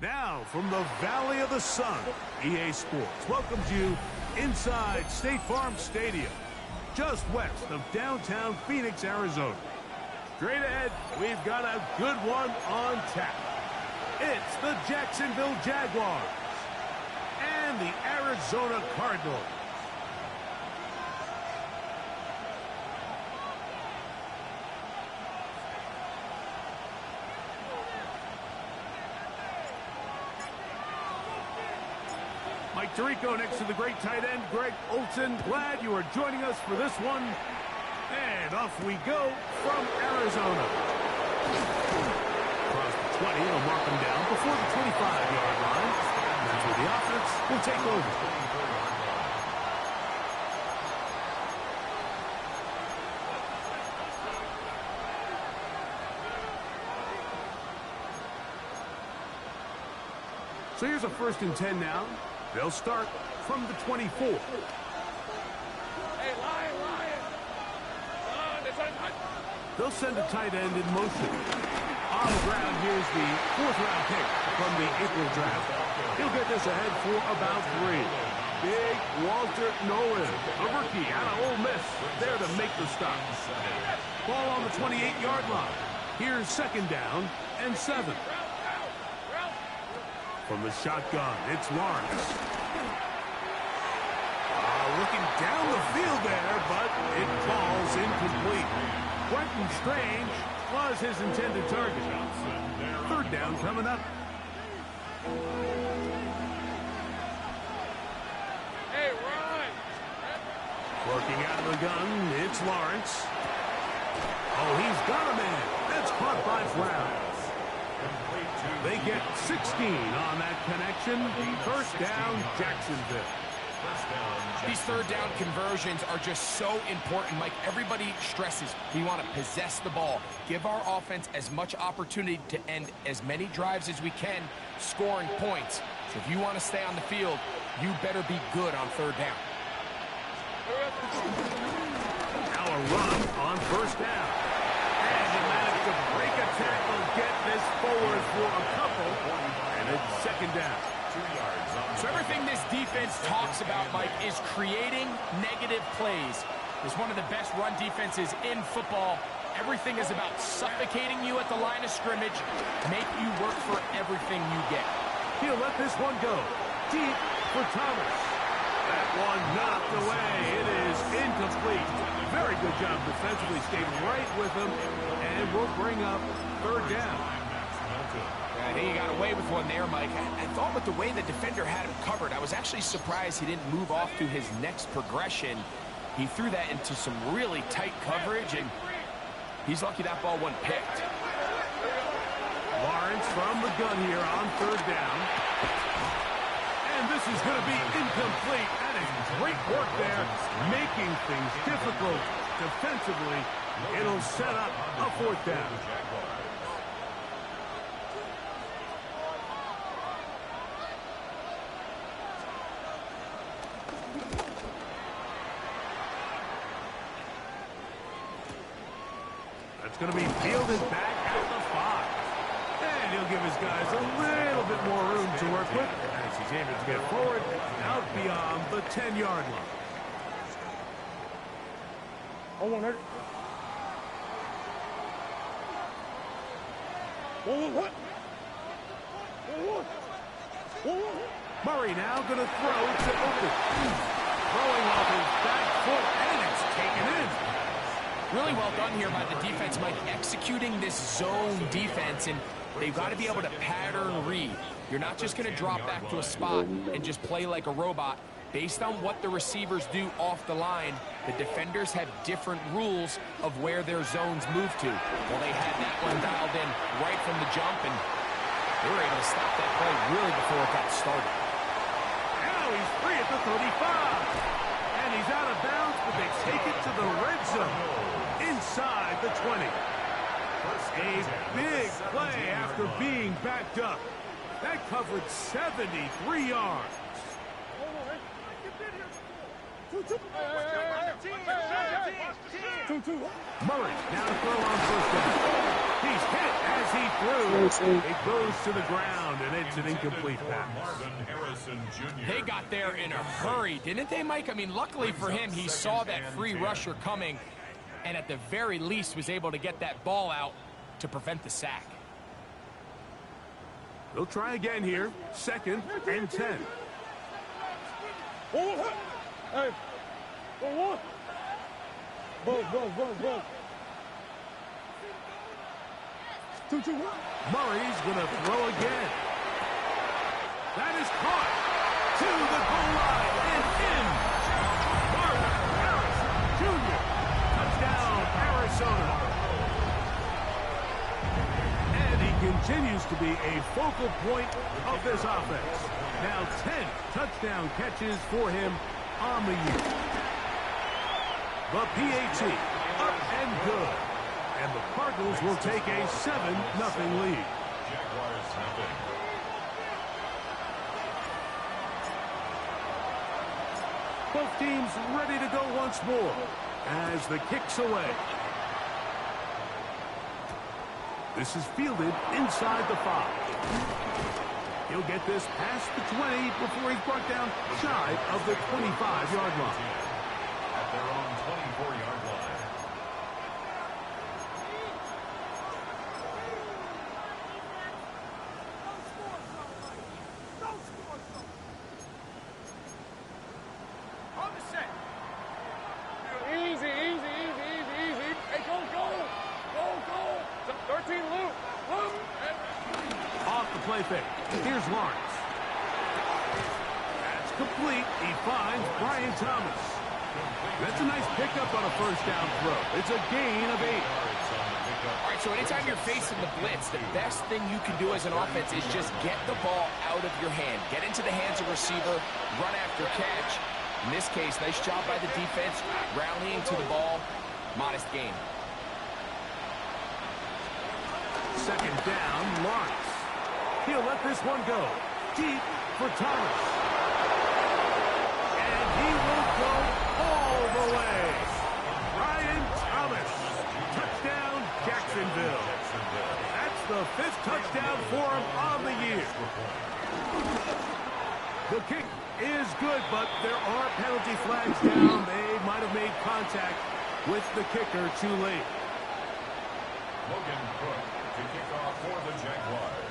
Now, from the Valley of the Sun, EA Sports welcomes you inside State Farm Stadium, just west of downtown Phoenix, Arizona. Straight ahead, we've got a good one on tap. It's the Jacksonville Jaguars and the Arizona Cardinals. Mike Tirico next to the great tight end, Greg Olson. Glad you are joining us for this one. And off we go from Arizona. Across the 20, they'll mark them down before the 25-yard line. That's where the offense will take over. So here's a 1st and 10 now. They'll start from the 24. Hey, Lion! They'll send a tight end in motion. On the ground, here's the 4th-round pick from the April draft. He'll get this ahead for about 3. Big Walter Nolan, a rookie out of Ole Miss, there to make the stop. Ball on the 28-yard line. Here's 2nd down and 7. From the shotgun, it's Lawrence. Looking down the field there, but it falls incomplete. Dokta Strange was his intended target. 3rd down coming up. Hey, Ryan! Working out of the gun, it's Lawrence. Oh, he's got a man. That's caught by Brown. They get 16 on that connection. 1st down, Jacksonville. These 3rd down conversions are just so important. Mike, everybody stresses we want to possess the ball, give our offense as much opportunity to end as many drives as we can, scoring points. So if you want to stay on the field, you better be good on 3rd down. Now a run on 1st down. And he managed to break a tackle, get this forward for a couple, and it's 2nd down. 2 yards. So everything this defense talks about, Mike, is creating negative plays. It's one of the best run defenses in football. Everything is about suffocating you at the line of scrimmage, make you work for everything you get. He'll let this one go. Deep for Thomas. That one knocked away. It is incomplete. Very good job defensively. Stayed right with him. And we'll bring up 3rd down. I think he got away with one there, Mike. I thought with the way the defender had him covered, I was actually surprised he didn't move off to his next progression. He threw that into some really tight coverage, and he's lucky that ball wasn't picked. Lawrence from the gun here on 3rd down. And this is going to be incomplete. That is great work there, making things difficult defensively. It'll set up a 4th down. It's going to be fielded back at the 5. And he'll give his guys a little bit more room to work with as he's able to get forward out beyond the 10-yard line. Murray now going to throw to Open. Throwing off his back foot, and it's taken in. Really well done here by the defense, Mike, executing this zone defense, and they've got to be able to pattern read. You're not just going to drop back to a spot and just play like a robot. Based on what the receivers do off the line, the defenders have different rules of where their zones move to. Well, they had that one dialed in right from the jump, and they were able to stop that play really before it got started. Now he's free at the 35. And he's out of bounds, but they take it to the red zone. Inside the 20. A big play after being backed up. That covered 73 yards. Murray now to throw on first down. He's hit as he threw. It goes to the ground, and it's an incomplete pass. They got there in a hurry, didn't they, Mike? I mean, luckily for him, he saw that free rusher coming, and at the very least was able to get that ball out to prevent the sack. They'll try again here. 2nd and 10. Murray's going to throw again. That is caught to the goal line and in. Marvin Harrison Jr. Touchdown, Arizona. And he continues to be a focal point of this offense. Now 10 touchdown catches for him on the year. The PAT up and good. And the Cardinals will take a 7-0 lead. Both teams ready to go once more as the kick's away. This is fielded inside the 5. He'll get this past the 20 before he's brought down shy of the 25-yard line. At their own 24-yard line. Play fake. Here's Lawrence. That's complete. He finds Brian Thomas. That's a nice pickup on a first down throw. It's a gain of 8. All right, so anytime you're facing the blitz, the best thing you can do as an offense is just get the ball out of your hand. Get into the hands of receiver, run after catch. In this case, nice job by the defense, rallying to the ball. Modest gain. 2nd down, Lawrence. He'll let this one go deep for Thomas. And he will go all the way. Brian Thomas. Touchdown, Jacksonville. That's the 5th touchdown for him on the year. The kick is good, but there are penalty flags down. They might have made contact with the kicker too late. Logan Cook to kick off for the Jaguars.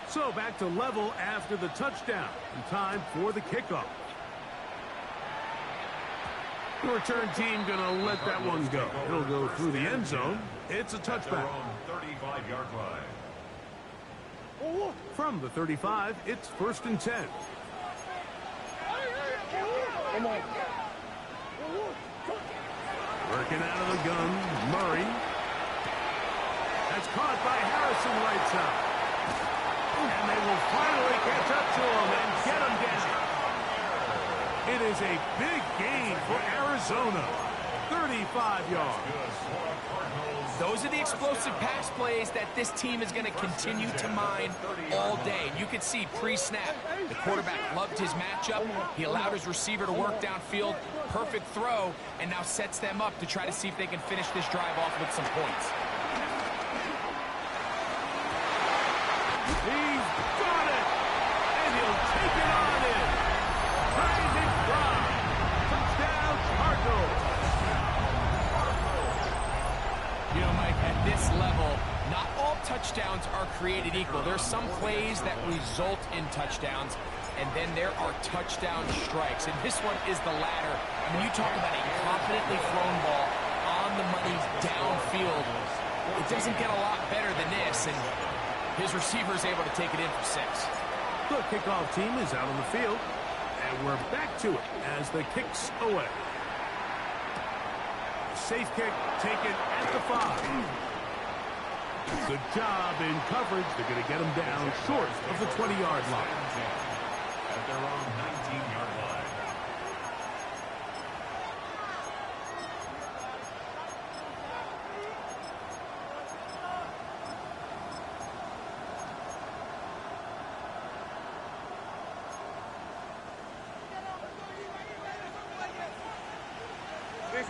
So back to level after the touchdown. And time for the kickoff. The return team going to let that one go. It'll go through the end zone. It's a touchback. 35-yard line. From the 35, it's 1st and 10. Come on. Working out of the gun, Murray. That's caught by Harrison right side. And they will finally catch up to him and get him down. It is a big gain for Arizona. 35 yards. Those are the explosive pass plays that this team is going to continue to mine all day. You can see pre-snap, the quarterback loved his matchup. He allowed his receiver to work downfield. Perfect throw, and now sets them up to try to see if they can finish this drive off with some points. He's got it, and he'll take it on in. Brandon Brown, touchdown Cardinals. You know, Mike, at this level, not all touchdowns are created equal. There's some plays that result in touchdowns, and then there are touchdown strikes, and this one is the latter. I mean, you talk about a confidently thrown ball on the money downfield. It doesn't get a lot better than this, and his receiver is able to take it in for 6. The kickoff team is out on the field, and we're back to it as the kick's away. Safe kick taken at the 5. Good job in coverage. They're going to get him down short of the 20-yard line. At their own 19-yard line.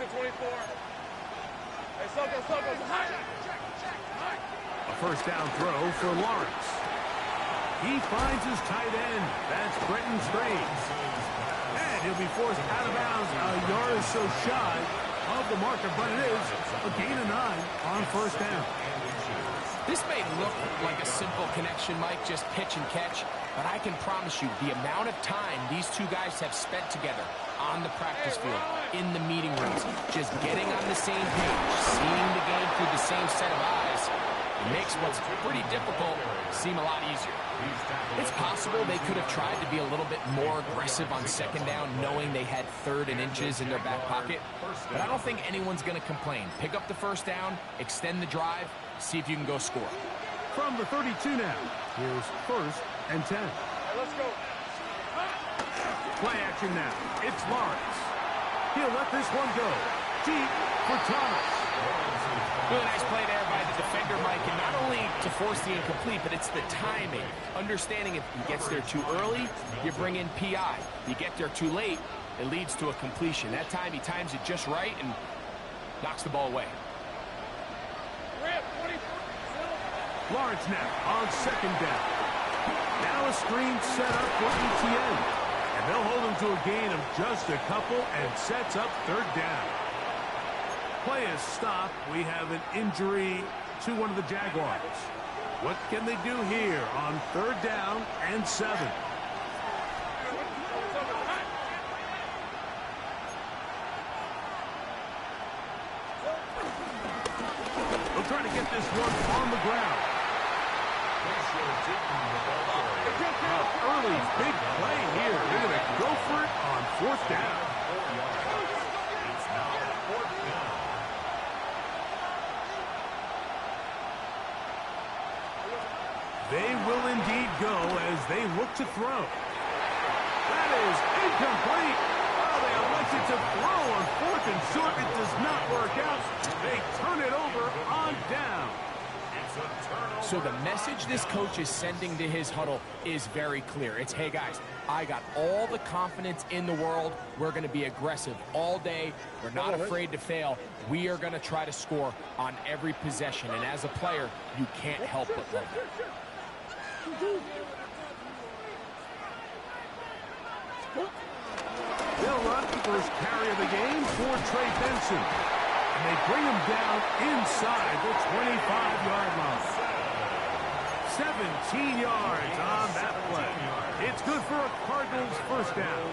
A first down throw for Lawrence. He finds his tight end. That's Dokta Strange. And he'll be forced out of bounds a yard or so shy of the marker, but it is a gain of 9 on first down. This may look like a simple connection, Mike, just pitch and catch, but I can promise you the amount of time these two guys have spent together on the practice field, in the meeting rooms, just getting on the same page, seeing the game through the same set of eyes, makes what's pretty difficult seem a lot easier. It's possible they could have tried to be a little bit more aggressive on second down, knowing they had 3rd and inches in their back pocket, but I don't think anyone's going to complain. Pick up the first down, extend the drive, see if you can go score. From the 32 now, here's 1st and 10. Let's go. Play action now. It's Lawrence. He'll let this one go. Deep for Thomas. Really nice play there by the defender, Mike, and not only to force the incomplete, but it's the timing. Understanding if he gets there too early, you bring in PI. You get there too late, it leads to a completion. That time he times it just right and knocks the ball away. Lawrence now on second down. Now a screen set up for ETN. And they'll hold him to a gain of just a couple and sets up 3rd down. Play is stopped. We have an injury to one of the Jaguars. What can they do here on 3rd down and 7? They'll try to get this one on the ground. Early big play here. They're going to go for it on 4th down. It's now 4th down. They will indeed go as they look to throw. That is incomplete. Oh, they elected to throw on 4th and short. It does not work out. They turn it over on down. So the message this coach is sending to his huddle is very clear. It's, hey guys, I got all the confidence in the world. We're going to be aggressive all day. We're not afraid to fail. We are going to try to score on every possession. And as a player, you can't help but love it. They'll run the first carry of the game for Trey Benson. And they bring him down inside the 25-yard line. 17 yards on that play. It's good for a Cardinals first down.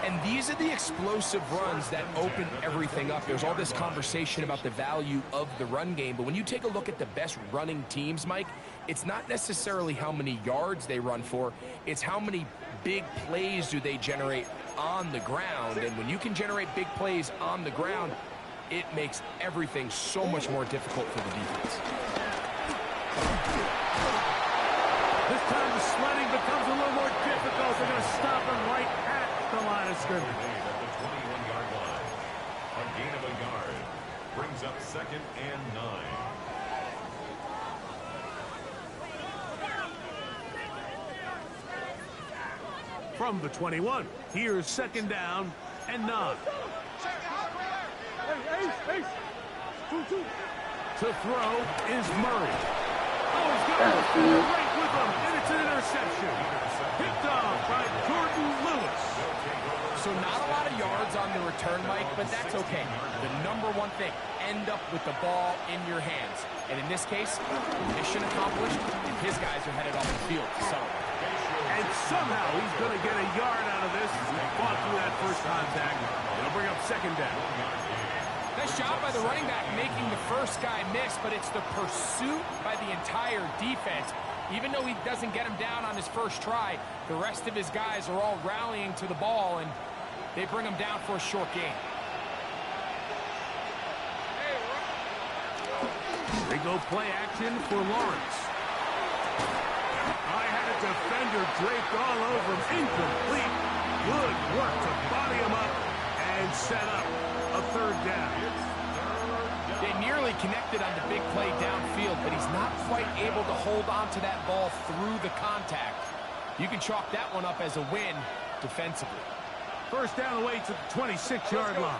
And these are the explosive runs that open everything up. There's all this conversation about the value of the run game, but when you take a look at the best running teams, Mike, it's not necessarily how many yards they run for, it's how many big plays do they generate on the ground. And when you can generate big plays on the ground, it makes everything so much more difficult for the defense. This time the sledding becomes a little more difficult. They're going to stop him right at the line of scrimmage. At the 21-yard line. A gain of a yard brings up 2nd and 9. From the 21, here's 2nd down and 9. To throw is Murray. Oh, he's got it right with him, and it's an interception. Picked off by Jordan Lewis. So not a lot of yards on the return, Mike, but that's okay. The number one thing, end up with the ball in your hands. And in this case, mission accomplished, and his guys are headed off the field to celebrate. And somehow he's going to get a yard out of this. He fought through that first contact. It'll bring up 2nd down. Nice job by the running back making the first guy miss, but it's the pursuit by the entire defense. Even though he doesn't get him down on his first try, the rest of his guys are all rallying to the ball, and they bring him down for a short gain. They go play action for Lawrence. I had a defender draped all over him. Incomplete. Good work to body him up and set up a 3rd down. They nearly connected on the big play downfield, but he's not quite able to hold on to that ball through the contact. You can chalk that one up as a win defensively. First down away to the 26-yard line.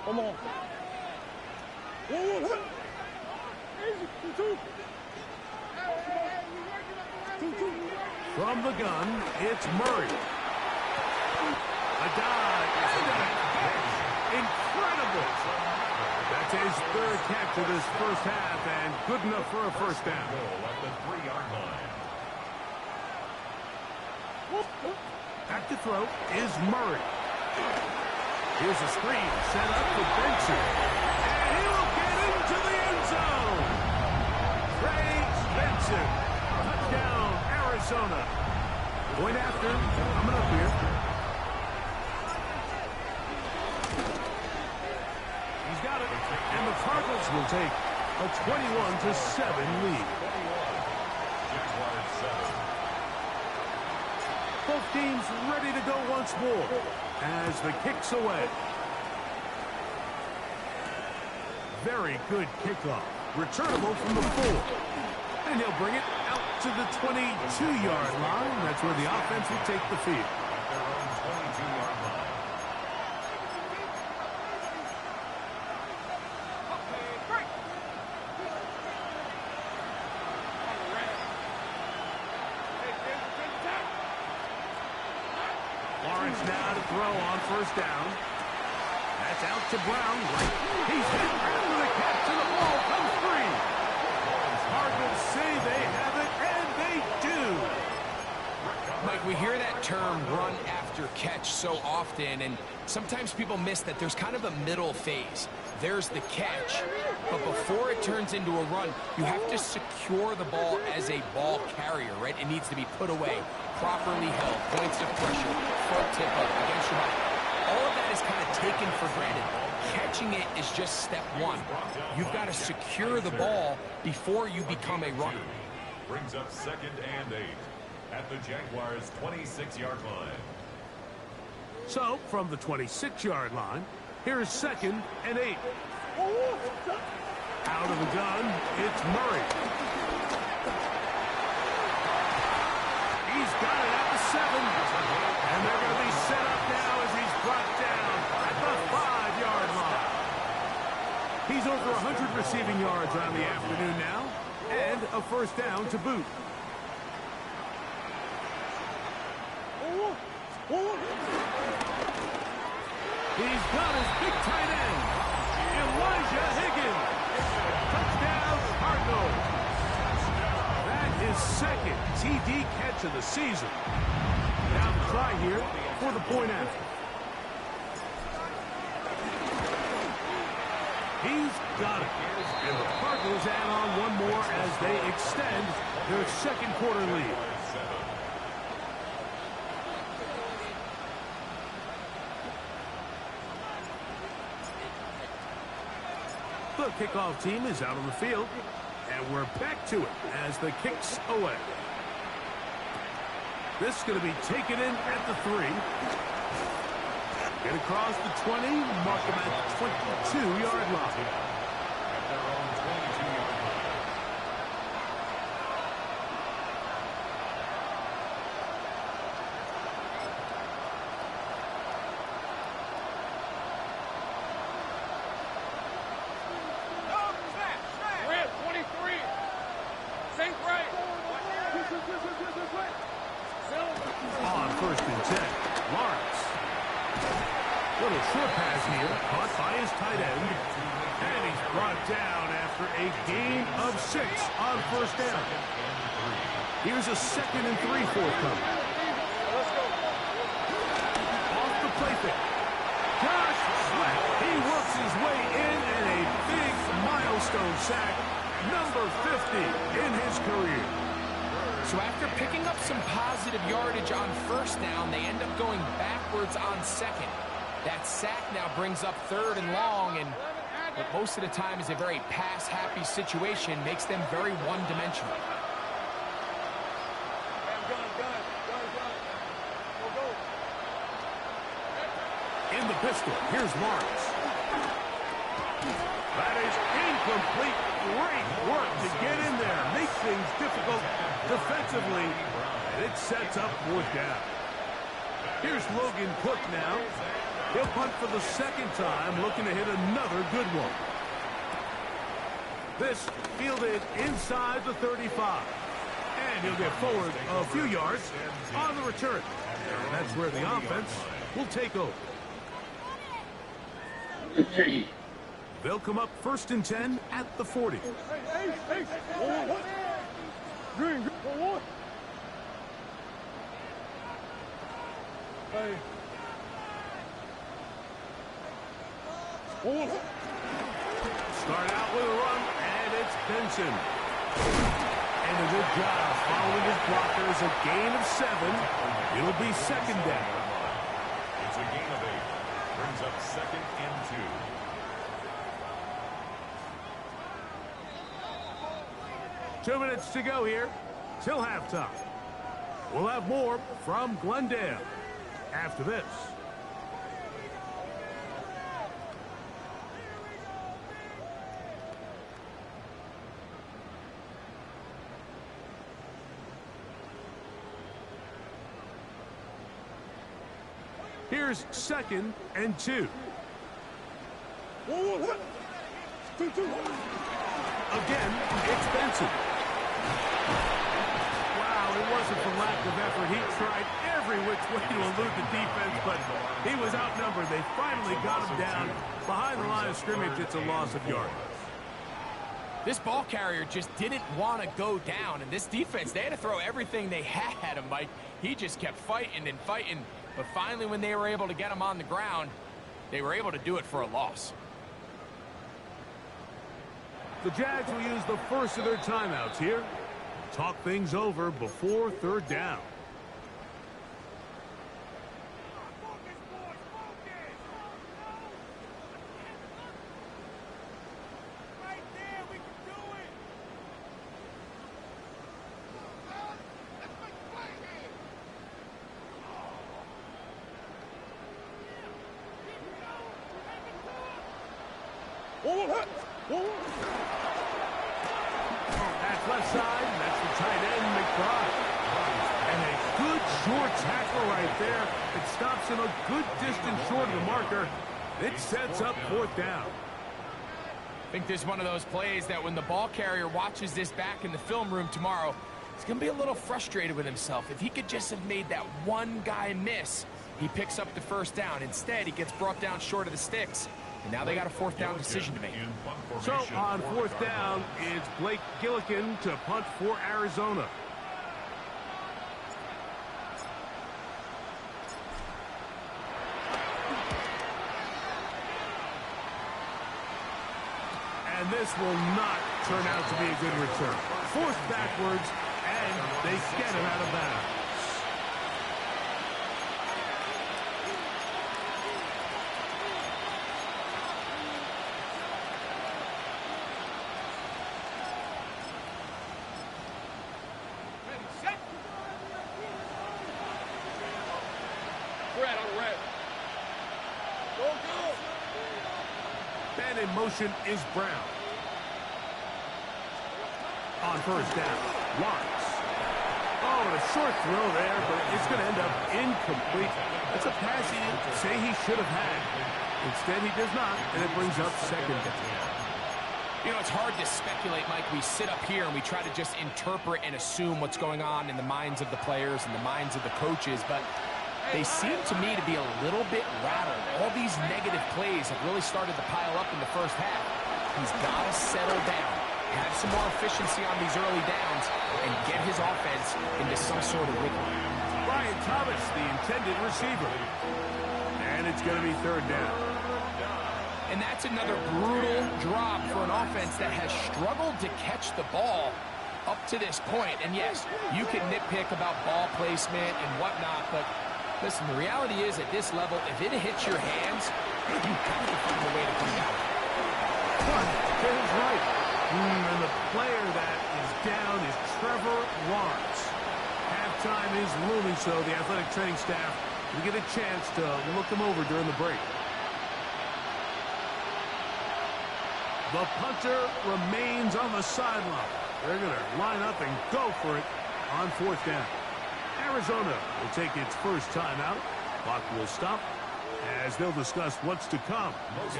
Come on. Whoa. Easy. Two. From the gun, it's Murray. A dive. Incredible. That's his third catch of this first half, and good enough for a first down. At the 3-yard line. Back to throw is Murray. Here's a screen set up for Benson. And he will get into the end zone. Praise Benson. Touchdown, Arizona. Point after. Coming up here. He's got it. And the Cardinals will take a 21-7 lead. Both teams ready to go once more as the kick's away. Very good kickoff. Returnable from the 4. And he'll bring it out to the 22-yard line. That's where the offense will take the field. At their own 22-yard line. Lawrence now to throw on first down. That's out to Brown. He's hit after the catch, and the ball comes free. Cardinals say they have it, and they do. Mike, we hear that term run after catch so often, and sometimes people miss that there's kind of a middle phase. There's the catch, but before it turns into a run, you have to secure the ball as a ball carrier, right? It needs to be put away, properly held, points of pressure, front tip up against your body. All of that is kind of taken for granted. Catching it is just step one. You've got to secure the ball before you become a runner. Brings up 2nd and 8 at the Jaguars' 26-yard line. So, from the 26-yard line, here's 2nd and 8. Out of the gun, it's Murray. He's got it at the 7. And they're going to be set up now as he's brought down at the 5-yard line. He's over 100 receiving yards on the afternoon now, and a first down to boot. He's got his big tight end, Elijah Higgins. Touchdown, Cardinals. That is 2nd TD catch of the season. Now the try here for the point after. He's got it. And the Cardinals add on one more as they extend their second quarter lead. The kickoff team is out on the field, and we're back to it as the kick's away. This is going to be taken in at the 3. Get across the 20, mark him at the 22-yard line. At their own 22-yard line. Red 23. Sink right. On 1st and 10, Lawrence. Little short pass here, caught by his tight end. And he's brought down after a gain of 6 on first down. Here's a 2nd and 3 forthcoming. Off the play fake. Josh Sweat. He works his way in and a big milestone sack. Number 50 in his career. So after picking up some positive yardage on first down, they end up going backwards on 2nd. That sack now brings up 3rd and long, and what most of the time is a very pass-happy situation makes them very one-dimensional. In the pistol, here's Lawrence. That is incomplete. Great work to get in there. Makes things difficult defensively, and it sets up 4th down. Here's Logan Cook now. He'll punt for the second time, looking to hit another good one. This fielded inside the 35. And he'll get forward a few yards on the return. And that's where the offense will take over. They'll come up 1st and 10 at the 40. Hey. What? Green, what? Hey. Start out with a run, and it's Benson. And a good job following his blockers, a gain of 7. It'll be 2nd down. It's a gain of 8. Brings up 2nd and 2. 2 minutes to go here till halftime. We'll have more from Glendale after this. Here's 2nd and 2. Again, it's Benson. Wow, it wasn't for lack of effort. He tried every which way to elude the defense, but he was outnumbered. They finally got him down behind the line of scrimmage. It's a loss of yards. This ball carrier just didn't want to go down, and this defense, they had to throw everything they had at him, Mike. He just kept fighting and fighting, but finally when they were able to get him on the ground, they were able to do it for a loss. The Jags will use the first of their timeouts here. Talk things over before 3rd down. That's left side. That's the tight end, McBride. And a good short tackle right there. It stops him a good distance short of the marker. It sets up 4th down. I think this is one of those plays that when the ball carrier watches this back in the film room tomorrow, he's going to be a little frustrated with himself. If he could just have made that one guy miss, he picks up the 1st down. Instead, he gets brought down short of the sticks. And now they got a 4th down decision to make. So on 4th down, it's Blake Gillikin to punt for Arizona. And this will not turn out to be a good return. Forced backwards, and they get him out of bounds. And in motion is Brown. On 1st down, Watts. Oh, and a short throw there, but it's going to end up incomplete. That's a pass he'd say he should have had. Instead, he does not, and it brings up 2nd down. You know, it's hard to speculate, Mike. We sit up here and we try to just interpret and assume what's going on in the minds of the players and the minds of the coaches, but they seem to me to be a little bit rattled. All these negative plays have really started to pile up in the 1st half. He's got to settle down, have some more efficiency on these early downs, and get his offense into some sort of rhythm. Brian Thomas, the intended receiver. And it's going to be 3rd down. And that's another brutal drop for an offense that has struggled to catch the ball up to this point. And yes, you can nitpick about ball placement and whatnot, but listen, the reality is at this level, if it hits your hands, you have to find a way to come down. That's right. And the player that is down is Trevor Lawrence. Halftime is looming, so the athletic training staff will get a chance to look him over during the break. The punter remains on the sideline. They're going to line up and go for it on 4th down. Arizona will take its first timeout. Clock will stop as they'll discuss what's to come.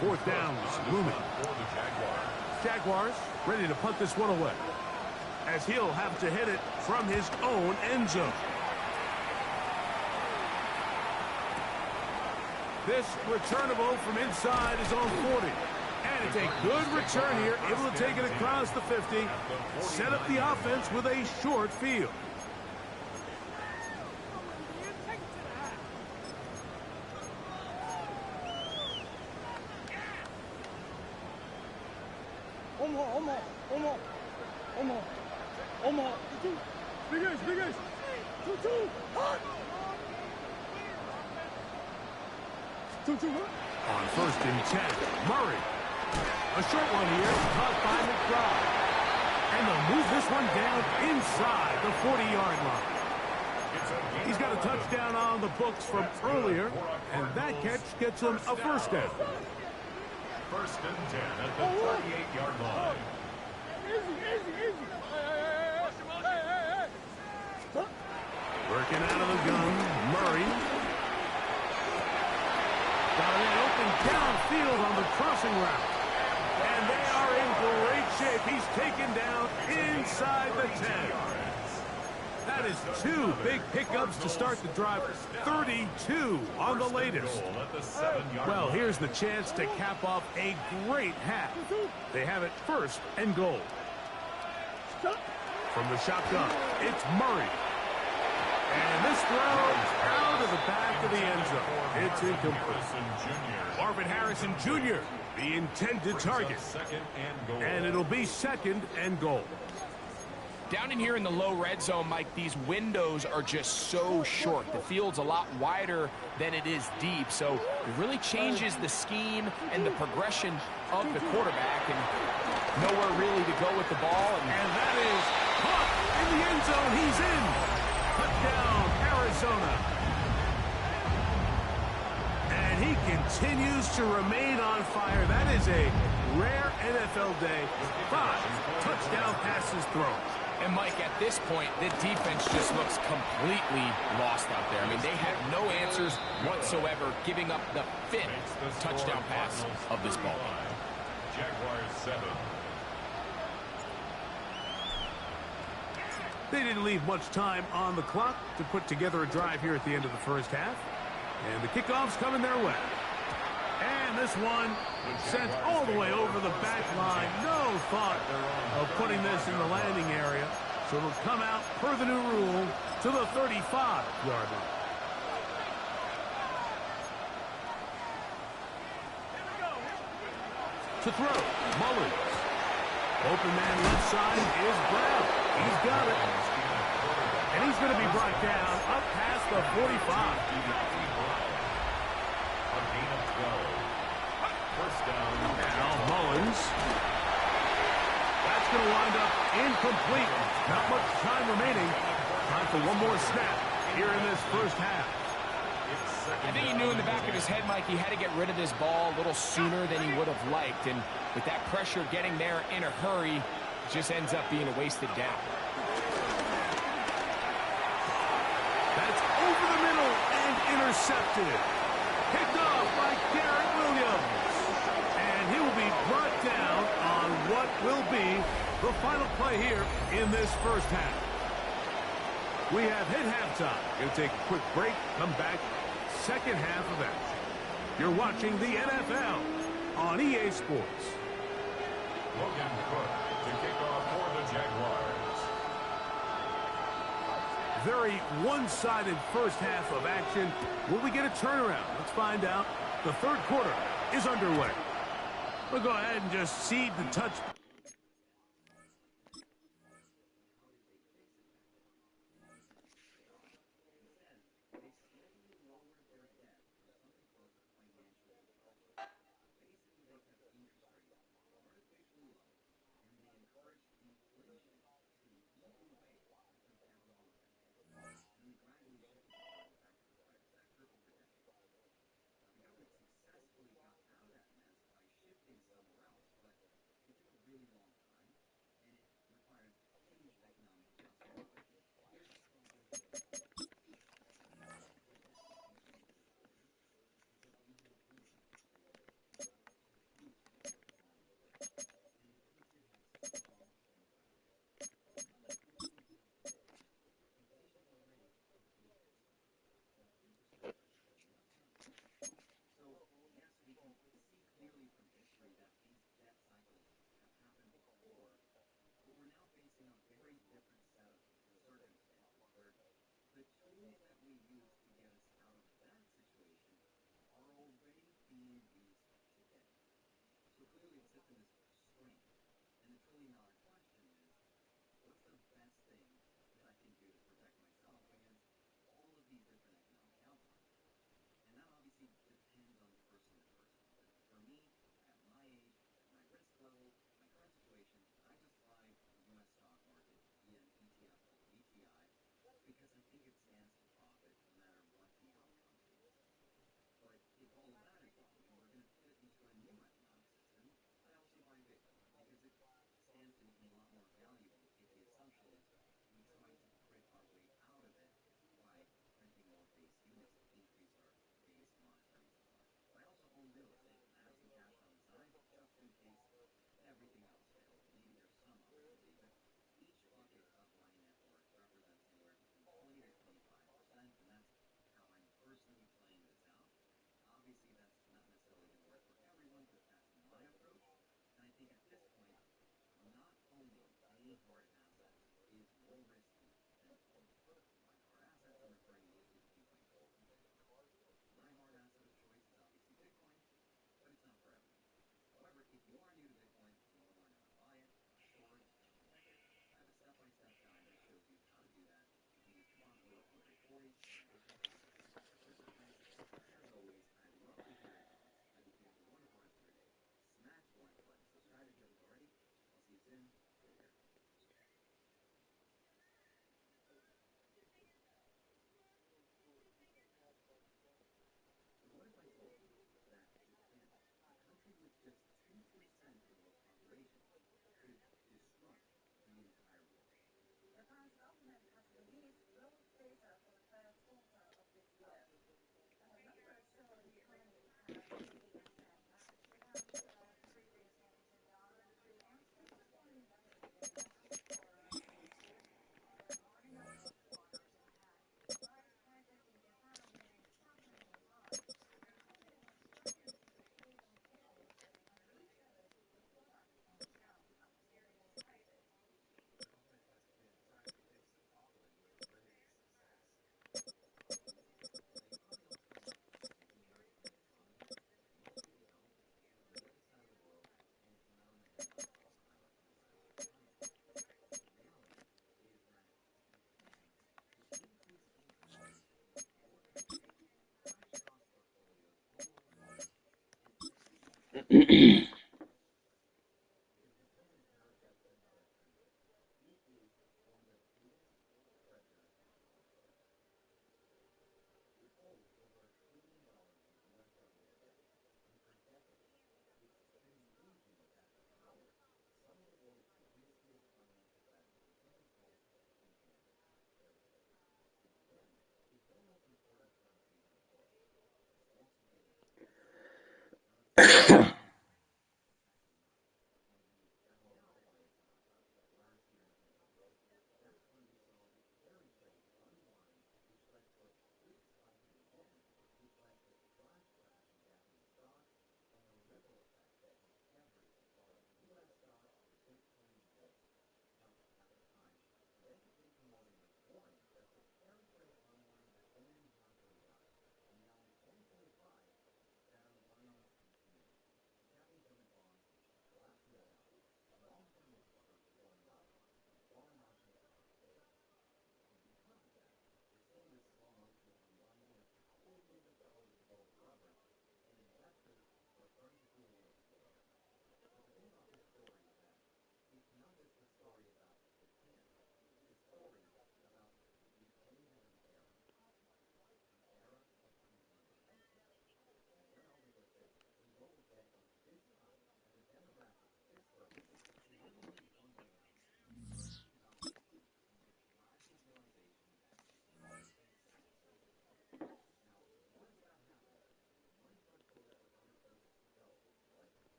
Fourth down is looming. Jaguars ready to punt this one away, as he'll have to hit it from his own end zone. This returnable from inside his own 40. And it's a good return here, able to take it across the 50, set up the offense with a short field. On first and 10, Murray. A short one here, caught by McBride. And they'll move this one down inside the 40-yard line. He's got a touchdown on the books from earlier, and that catch gets him a first down. First and 10 at the 38-yard line. Working out of the gun, Murray. Got an open downfield on the crossing route. And they are in great shape. He's taken down inside the 10. That is two big pickups to start the drive. 32 on the latest. Well, here's the chance to cap off a great half. They have it first and goal. From the shotgun, it's Murray. And this throw out of the back of the end zone. It's incomplete. Marvin Harrison Jr., the intended target. And it'll be second and goal. Down in here in the low red zone, Mike, these windows are just so short. The field's a lot wider than it is deep, so it really changes the scheme and the progression of the quarterback, and nowhere really to go with the ball. And that is caught in the end zone. He's in. Touchdown, Arizona. And he continues to remain on fire. That is a rare NFL day. 5 touchdown passes thrown. And, Mike, at this point, the defense just looks completely lost out there. I mean, they have no answers whatsoever, giving up the 5th touchdown pass of this ball game. Jaguars 7. They didn't leave much time on the clock to put together a drive here at the end of the first half. And the kickoff's coming their way. And this one sent all the way over the back line. No thought of putting this in the landing area. So it'll come out, per the new rule, to the 35-yard line. To throw, Mullins. Open man left side is Brown. He's got it. And he's going to be brought down up past the 45. A gain of 12. First down. Now Mullins. That's going to wind up incomplete. Not much time remaining. Time for one more snap here in this first half. I think he knew in the back of his head, Mike, he had to get rid of this ball a little sooner than he would have liked. And with that pressure getting there in a hurry, it just ends up being a wasted down. That's over the middle and intercepted. Picked off by Garrett Williams. And he will be brought down on what will be the final play here in this first half. We have hit halftime. Going to take a quick break, come back, second half of action. You're watching the NFL on EA Sports. Logan Cook to kick off for the Jaguars. Very one-sided first half of action. Will we get a turnaround? Let's find out. The third quarter is underway. We'll go ahead and just cede the touch.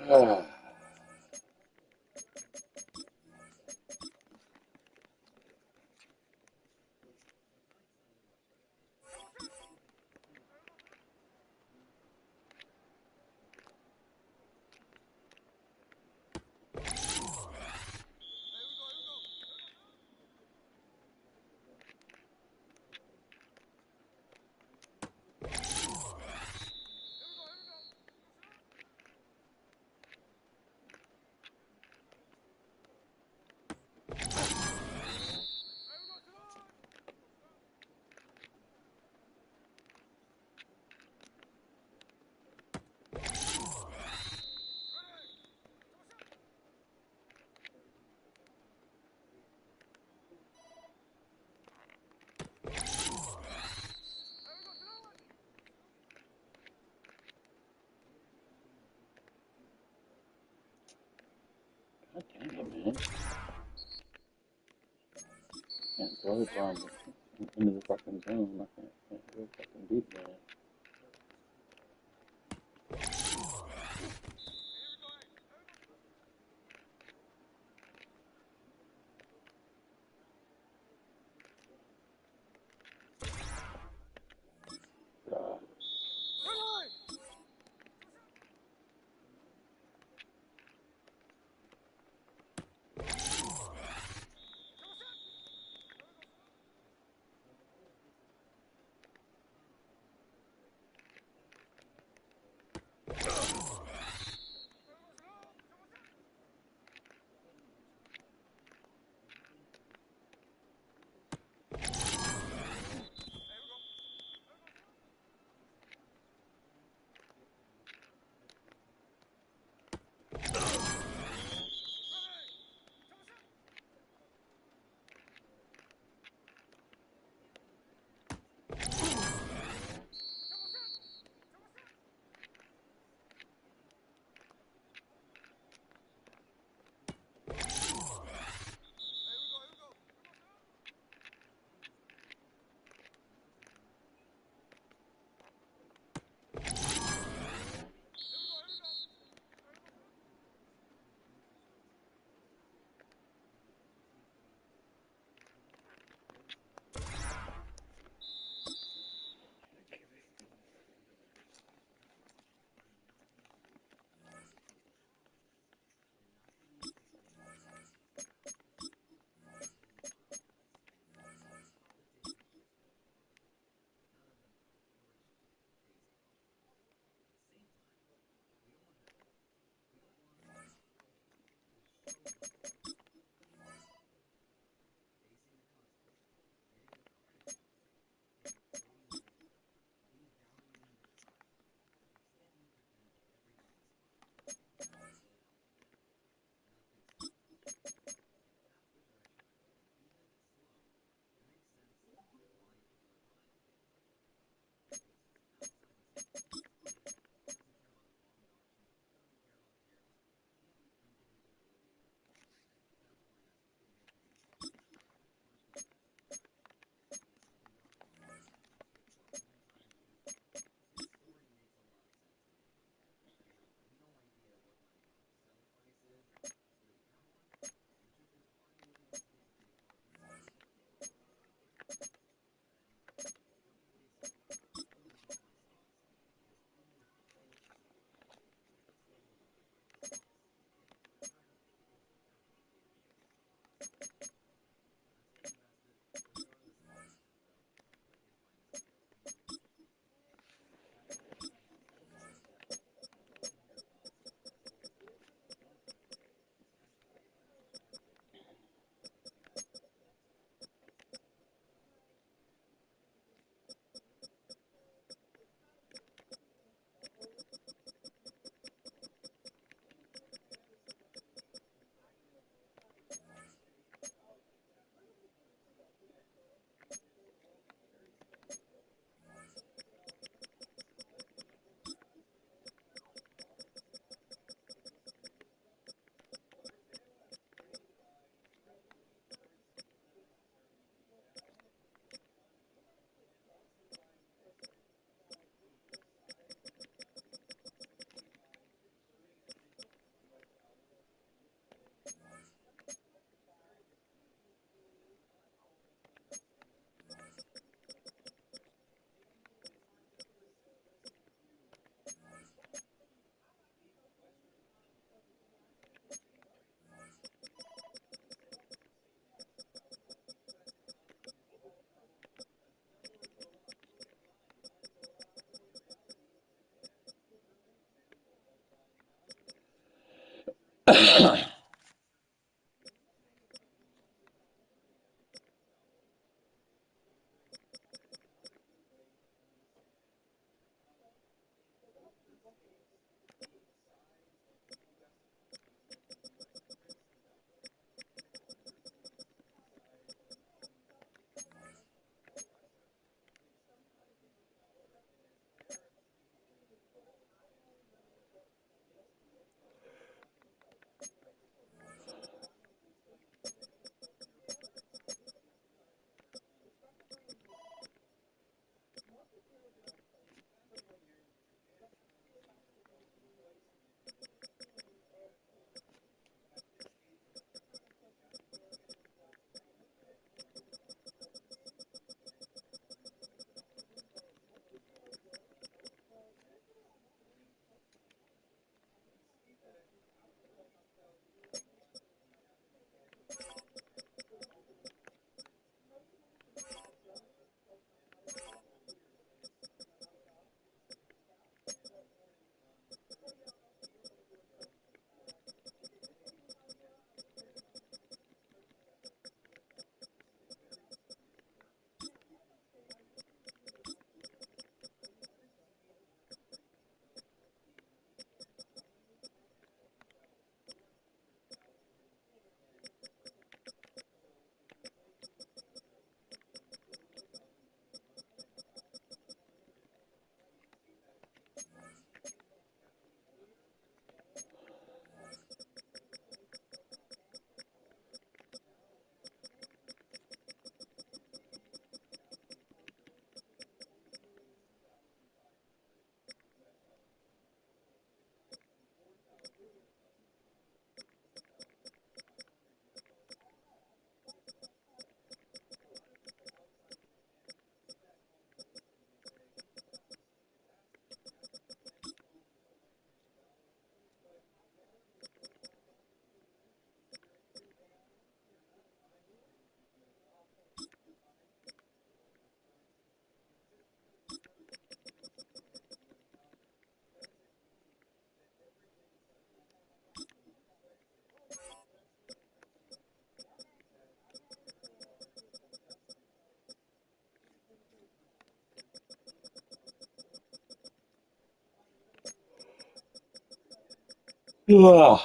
God dang it, man. Can't throw the bomb into the fucking zone. I can't Real fucking deep, man. God. Ugh.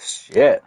Shit.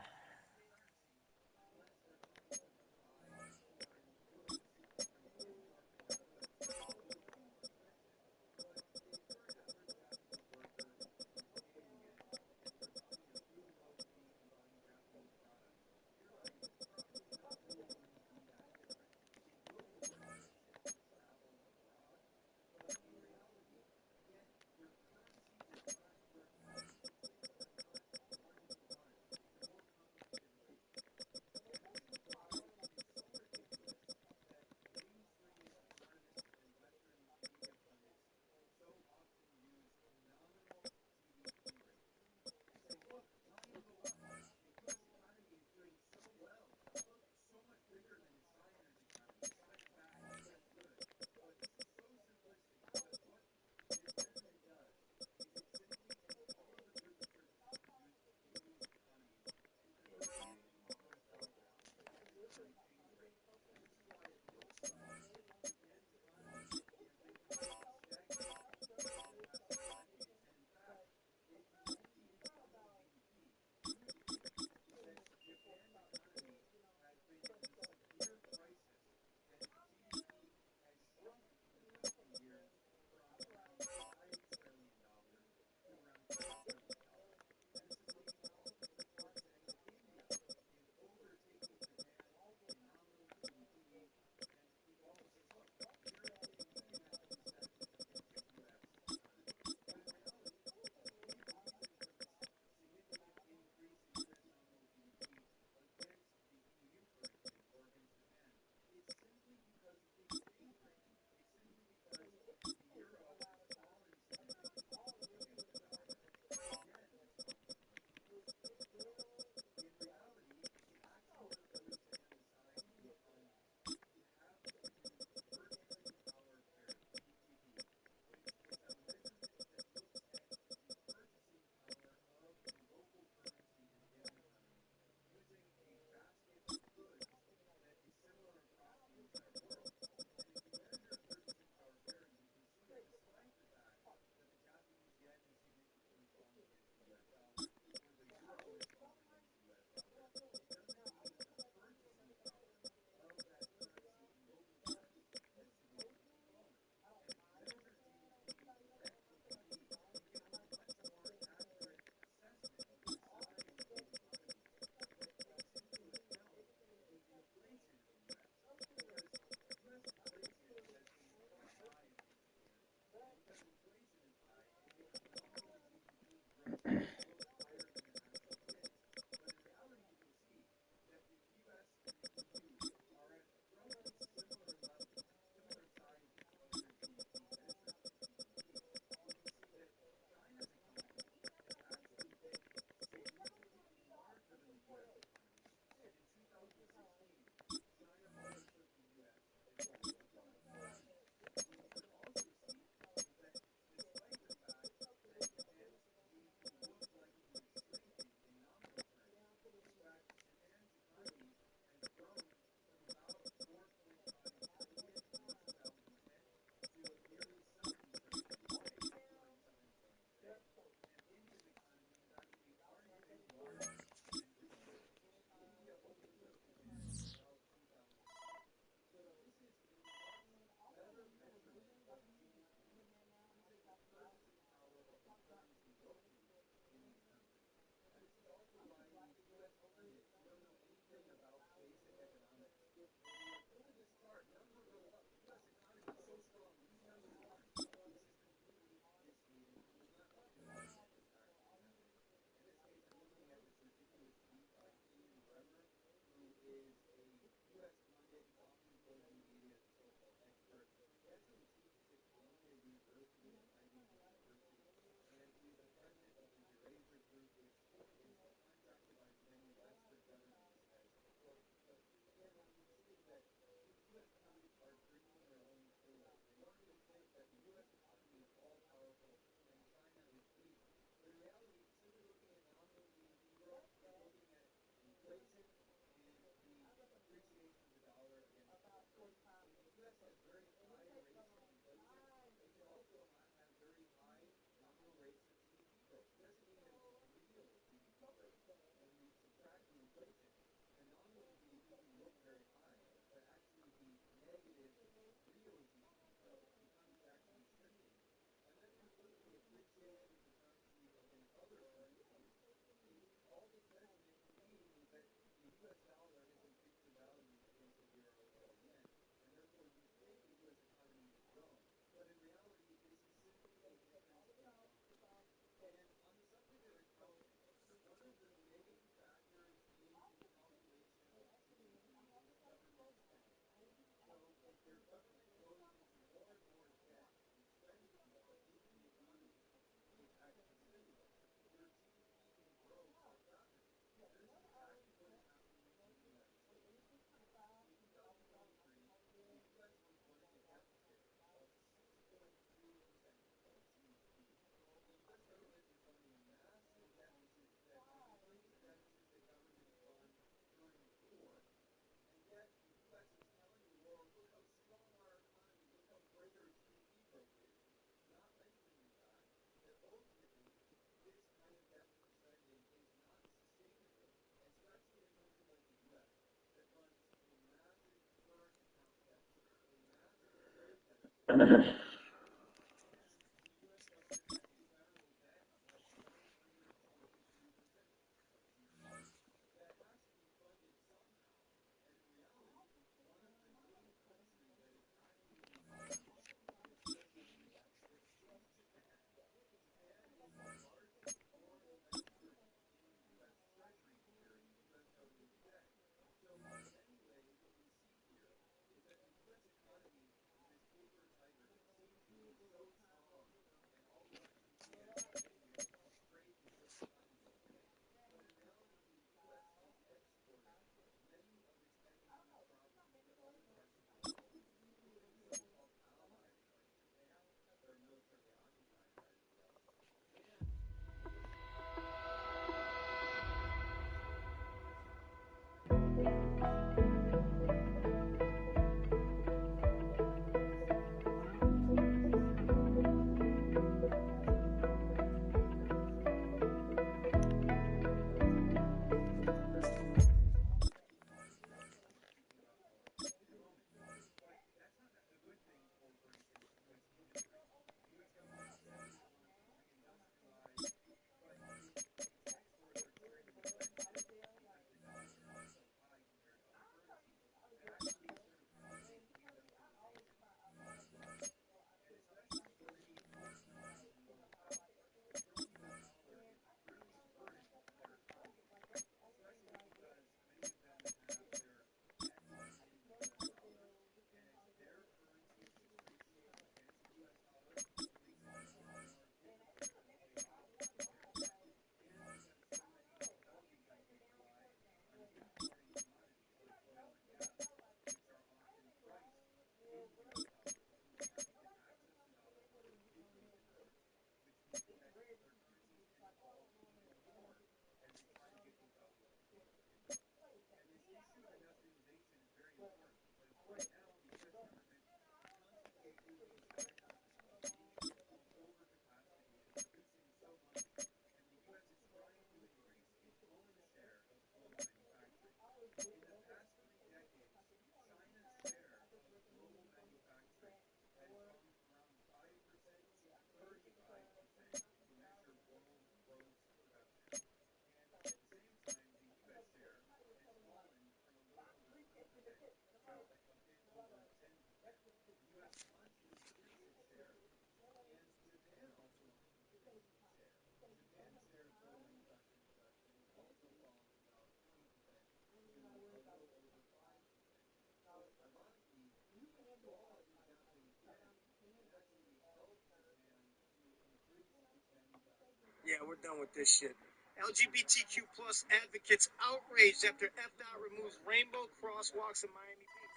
Yeah, we're done with this shit. LGBTQ plus advocates outraged after FDOT removes rainbow crosswalks in Miami Beach.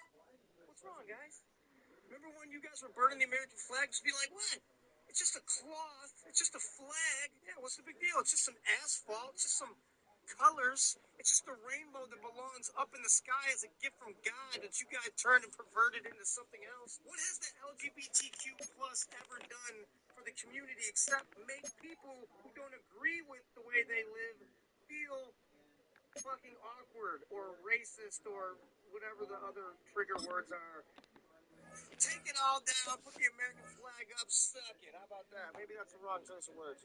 What's wrong, guys? Remember when you guys were burning the American flag? Just be like, what? It's just a cloth. It's just a flag. Yeah, what's the big deal? It's just some asphalt. It's just some colors. It's just a rainbow that belongs up in the sky as a gift from God that you guys turned and perverted into something else. What has the LGBTQ plus ever done for the community except make people who don't agree with the way they live feel fucking awkward or racist or whatever the other trigger words are? Take it all down, put the American flag up, suck it. How about that? Maybe that's the wrong choice of words.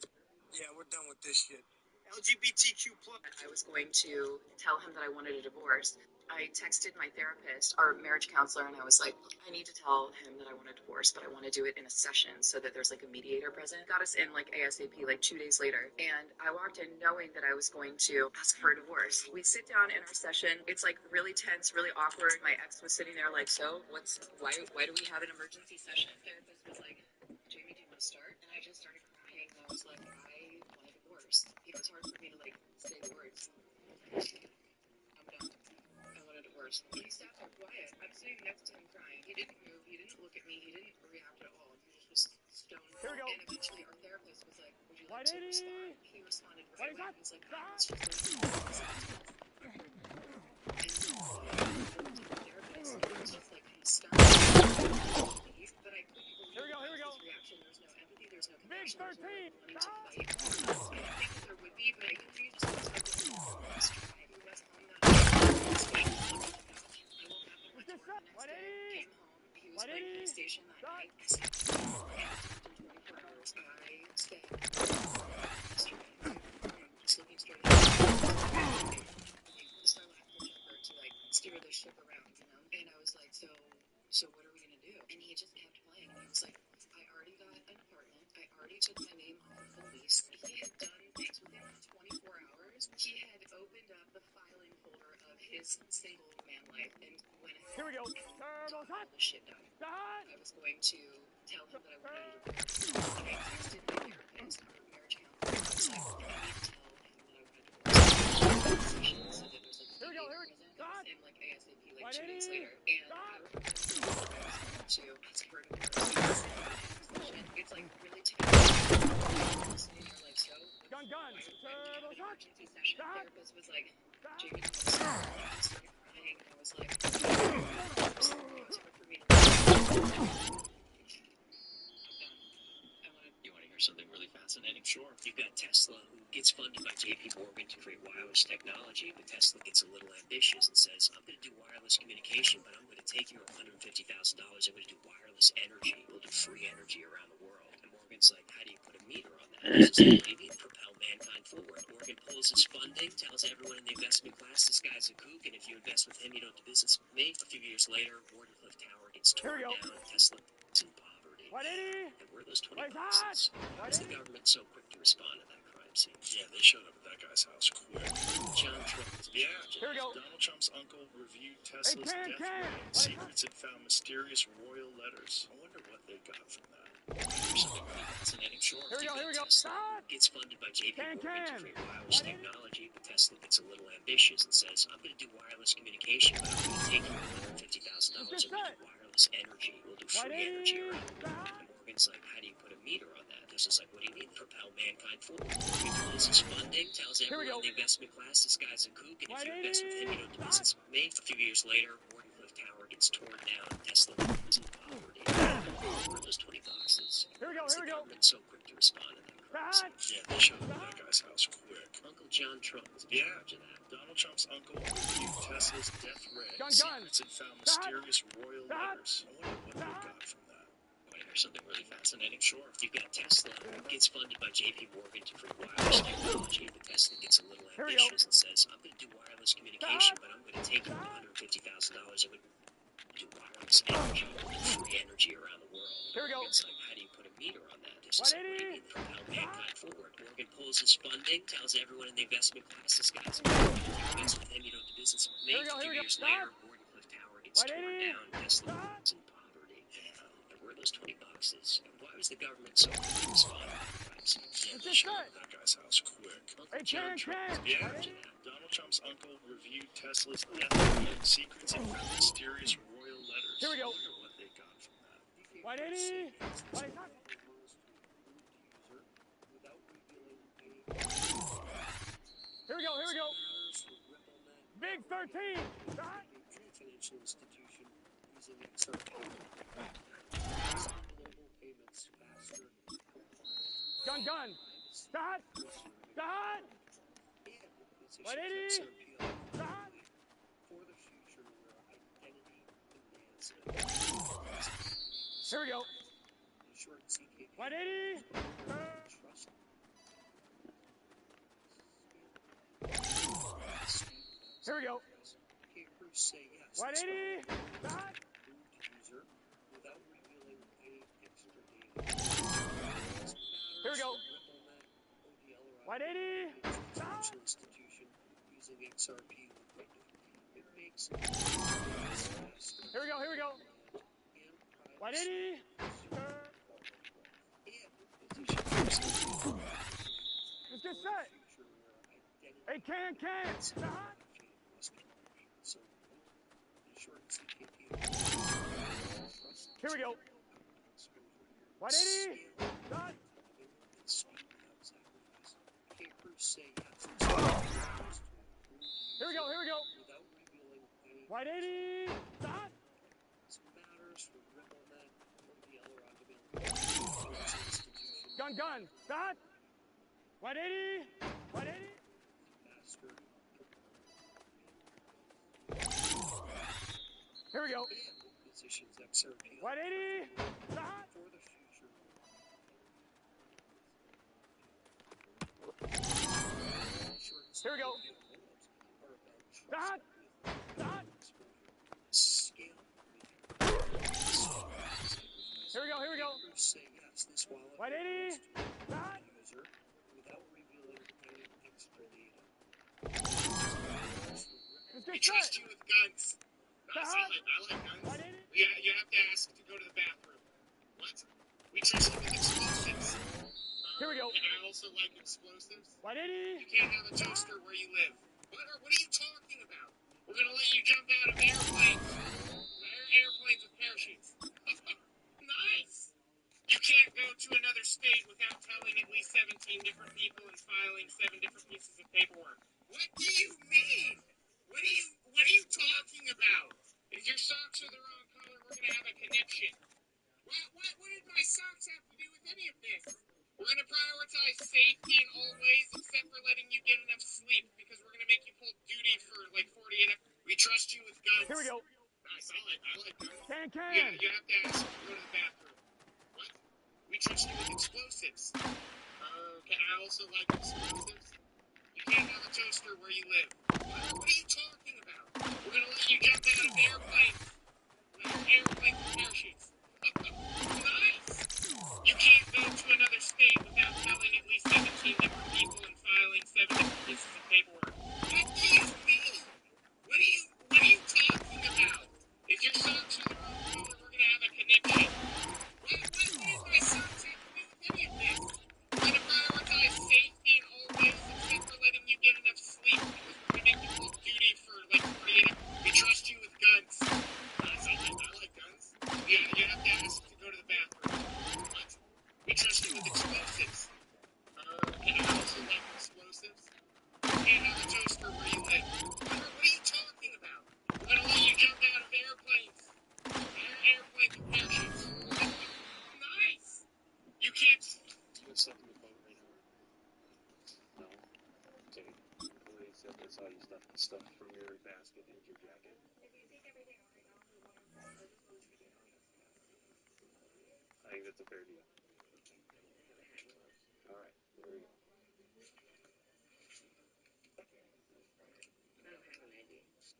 Yeah, we're done with this shit. LGBTQ plus. I was going to tell him that I wanted a divorce. I texted my therapist, our marriage counselor, and I was like, I need to tell him that I want a divorce, but I want to do it in a session so that there's like a mediator present. Got us in like ASAP, like 2 days later. And I walked in knowing that I was going to ask for a divorce. We sit down in our session. It's like really tense, really awkward. My ex was sitting there like, so why do we have an emergency session? The therapist was like, Jamie, do you want to start? And I just started crying. And I was like, I want a divorce. It was hard for me to like say the words. I'm done. I want a divorce. He sat there quiet. I'm sitting next to him crying. He didn't move. He didn't look at me. He didn't react at all. He just was stone. Here we go. And eventually our therapist was like, would you like to respond? He responded right away. He was like, no, let's just listen. And therapist, he was just like kind of stunned. But I couldn't believe his reaction. There's no empathy. There's no compassion. There's no like, wanting to fight. And I think there would be, but I think he just wants to let's try. He was on that. I woke up and went to work the next day. Came home. He was playing PlayStation that night. I said, literally took my name off the lease. He had done things within 24 hours. He had opened up the filing folder of his single man life and went ahead. Here we go. and Turbo took all shot. the shit done. Shot. I was going to tell him that I wanted a divorce. I texted my therapist, our marriage counselor. I was like, I need to tell him that I wanted a divorce. So that there's like Here we go. Here we present. go. That was in like ASAP, like 2 180. days later. And I remember to ask her to divorce. It's like really terrible. Sitting there like, so Gun. Turbo shot. emergency session. Shot. Therapist was like, Shot. Jamie, I started crying. I was like, it's hard for me to I'm done. You want to hear something really fascinating? Sure. You've got Tesla, who gets funded by JP Morgan to create wireless technology, but Tesla gets a little ambitious and says, I'm going to do wireless communication, but I'm going to take your $150,000. I'm going to do wireless energy. We'll do free energy around the world. And Morgan's like, how do you put a meter on that? This is what you need to propel mankind forward. Morgan pulls his funding, tells everyone in the investment class, this guy's a kook, and if you invest with him, you don't do business with me. A few years later, Wardenclyffe Tower gets torn down, Tesla is in poverty. 180. And where are those 20 Right boxes? side. Why is the government so quick to respond to that crime scene? Yeah, they showed up at that guy's house quick. John Trump is Here we go. Donald Trump's uncle reviewed Tesla's Can. death ray and secrets and found mysterious royal letters. I wonder what they got from that. something really fascinating. Sure. Here we go. Tesla gets funded by JP Morgan to create wireless technology, but Tesla gets a little ambitious and says, I'm going to do wireless communication, but I'm going to take your $150,000 and we'll do wireless energy. We'll do free energy around the world. And Morgan's like, how do you put a meter on that? This is like, what do you mean propel mankind forward? Morgan pulls his funding, tells everyone in the investment class, this guy's a kook, and if you invest with him, you don't do business with me. A few years later, Wardenclyffe Tower gets torn down, Tesla is in poverty. Where are those 20 boxes? Here we go. The government so quick to respond to that crime scene? Yeah, they showed up at that guy's house quick. Uncle John Trump was in charge of that. Donald Trump's uncle reviewed Tesla's death ray Gun. secrets and found mysterious royal letters. I wonder what they got from that. Want to hear something really fascinating? Sure. You've got Tesla, who gets funded by JP Morgan to create wireless technology, but Tesla gets a little ambitious and says, I'm going to do wireless communication, but I'm going to take your $150,000 and we do wireless energy, free energy around the world. Here we go. It's like, how do you put a meter on that? This is like, what do you mean propel mankind forward? Morgan pulls his funding, tells everyone in the investment class, this guy's a kook. If you invest with him, you don't do business with me. A few years later, Wardenclyffe Tower gets torn down, Tesla is in poverty. And where are those 20 boxes? And why was the government so quick to respond to that crime scene? Yeah, they showed up at that guy's house quick. Uncle John Trump was in charge of that. Donald Trump's uncle reviewed Tesla's death ray and secrets and found mysterious royal letters. Here we go. I wonder what they got from that. 180. Here we go. Big 13. Shot. Financial institution using XRP. Global payments faster. Gun. Shot. 180. Shot. For the future where identity demands it. Here we go. Short CKP. 180. Trust. Here we go. Papers say yes. 180. Shot. User without revealing any extra data. Here we go. 180. Shot. Financial institution using XRP liquidity. It makes Here we go. 180. Let's get set. Hey, can. Shot. Here we go. 180. Shot. Here we go. 180. Shot. Gun. Shot. 180. 180. Here we go. 180. Shot. Here we go. Shot. Here we go. business wallet White 80. user without revealing any extra data. Let's We get trust set. you with guns. I like guns. White 80. You have to ask to go to the bathroom. What? We trust you with explosives. Here we go. And I also like explosives. White You 80. can't have a toaster where you live. What are you talking about? We're gonna let you jump out of airplanes. Airplanes with parachutes. Nice. You can't go to another state without telling at least 17 different people and filing 7 different pieces of paperwork. What do you mean? What are you talking about? If your socks are the wrong color, we're gonna have a connection. What did my socks have to do with any of this? We're gonna prioritize safety in all ways except for letting you get enough sleep because we're gonna make you pull duty for like 48 hours. We trust you with guns. Here we go. Nice, I like guns. Can. Yeah, you have to ask to go to the bathroom. What? We trust you with explosives. Okay, I also like explosives. You can't have a toaster where you live. What are you talking about? We're gonna let you jump out of airplanes. Airplanes with parachutes. Nice. You can't go to another state without telling at least 17 different people and filing 7 different pieces of paperwork. What do you mean? What are you talking about? If your socks are the wrong color, we're gonna have a connection. What did my socks have to do with any of this? We're gonna prioritize safety in all ways except for letting you get enough sleep because we're gonna make you pull duty for like 48 hours. We trust you with guns. Nice, I like guns. Yeah, you have to ask to go to the bathroom. What? We trust you with explosives. Okay, I also like explosives. You can't have a toaster where you live. What are you talking about? We're gonna let you jump out of airplanes. Airplanes with parachutes. Nice. You can't. Do you have something to vote right now? No. Okay. Police said they saw you stuff from your basket into your jacket. I think that's a fair deal. All right. There we go.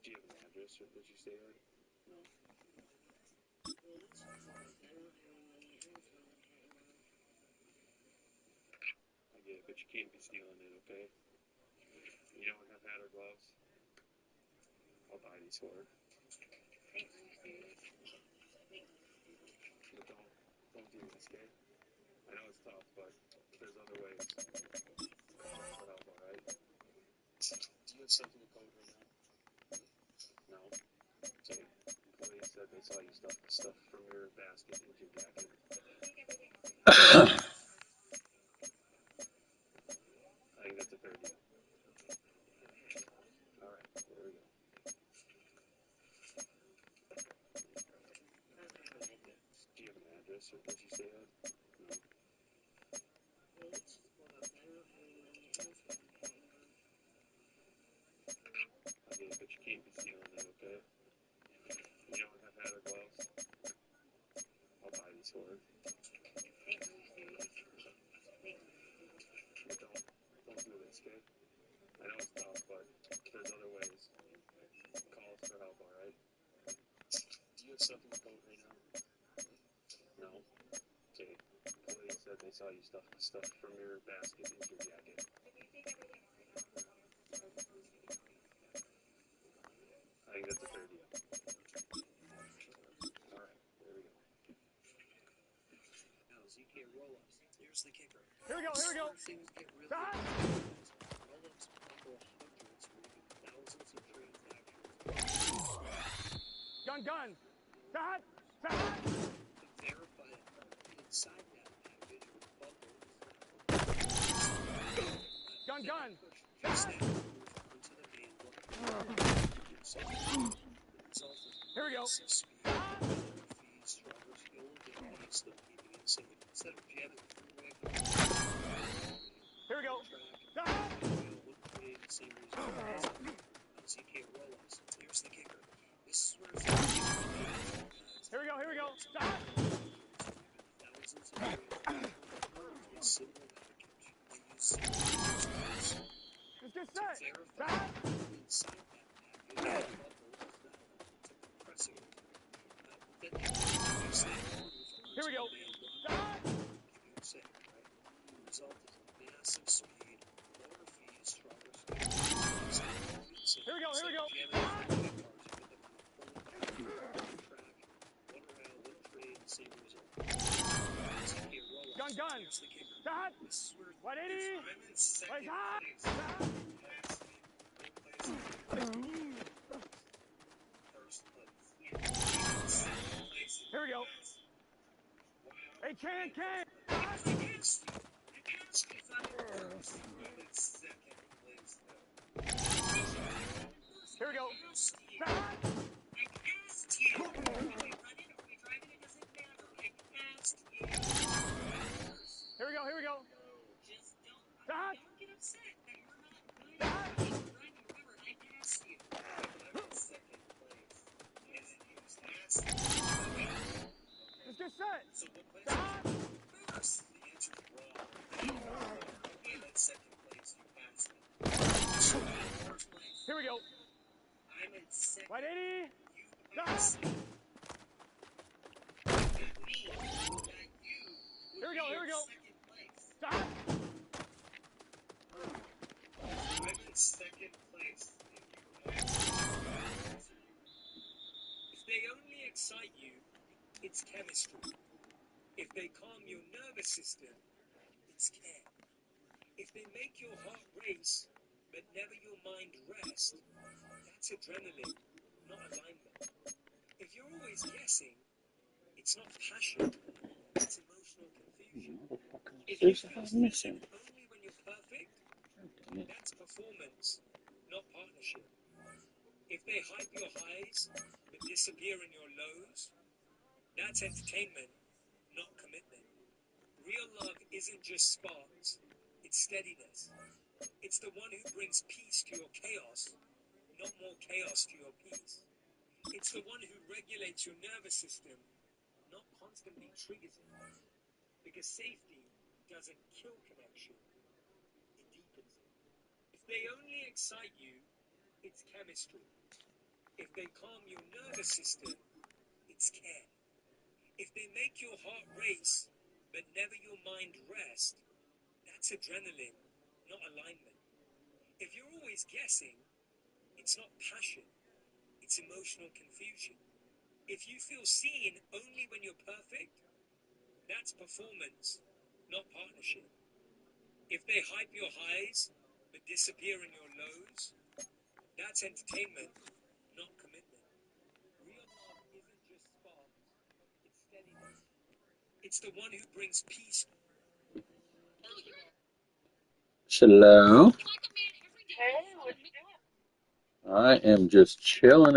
Do you have an address or that you stay at? No. I get it, but you can't be stealing it, okay? You don't have hat or gloves? I'll buy these for her. But don't do this, okay? I know it's tough, but there's other ways. Call for help, alright? Do you have something to code right now? No. Okay. Police said they saw you stuff from your basket into your jacket. I think that's a fair deal. Alright, there we go. Do you have an address or that you stay at? No. I get it, but you can't be stealing it, okay? You don't have hat or gloves? I'll buy these for her. But don't do this, okay? I know it's tough, but there's other ways. Call us for help, alright? Do you have something to code right now? No. Okay. Police said they saw you stuff from your basket into your jacket. I think that's a fair deal. Alright, there we go. Now, ZK roll-ups. Here's the kicker. Here we go. Things get really Stop. roll-ups number hundreds or even thousands of transactions. Gun. Stop. To verify a part inside that package or bundle, Gun. push that onto the main line. Here we go. Fees, drivers fuel, fees, still keeping it safe. Instead of jamming the freeway, Here we go. Stop. would create the same results. ZK roll-ups. Here's the kicker. This is where Here we go. Stop. thousands of a single package. They use single Let's get set. verify Stop. inside that package to compressing. Here we go. Stop. saying, right? The result is massive speed, lower fees, stronger speed. Here we go, here we go. Gun, gun. Shot. 180. Wait, hot. Here we go. Hey, can. Here we go. Shot. Here we go. Shot. Let's get set. Shot. Here we go. 180. Shot. Here we go. Shot. I'm in second place. If they only excite you, it's chemistry. If they calm your nervous system, it's care. If they make your heart race, but never your mind rest, that's adrenaline, not alignment. If you're always guessing, it's not passion, it's emotional confusion. If you feel missing only when you're perfect, that's performance, not partnership. If they hype your highs, but disappear in your lows, that's entertainment, not commitment. Real love isn't just sparks, it's steadiness. It's the one who brings peace to your chaos, not more chaos to your peace. It's the one who regulates your nervous system, not constantly triggers it. Because safety doesn't kill connection, it deepens it. If they only excite you, it's chemistry. If they calm your nervous system, it's care. If they make your heart race, but never your mind rest, that's adrenaline, not alignment. If you're always guessing, it's not passion, it's emotional confusion. If you feel seen only when you're perfect, that's performance, not partnership. If they hype your highs, but disappear in your lows, that's entertainment, not commitment. Real love isn't just sparks, it's steadiness. It's the one who brings peace. Hello. I am just chilling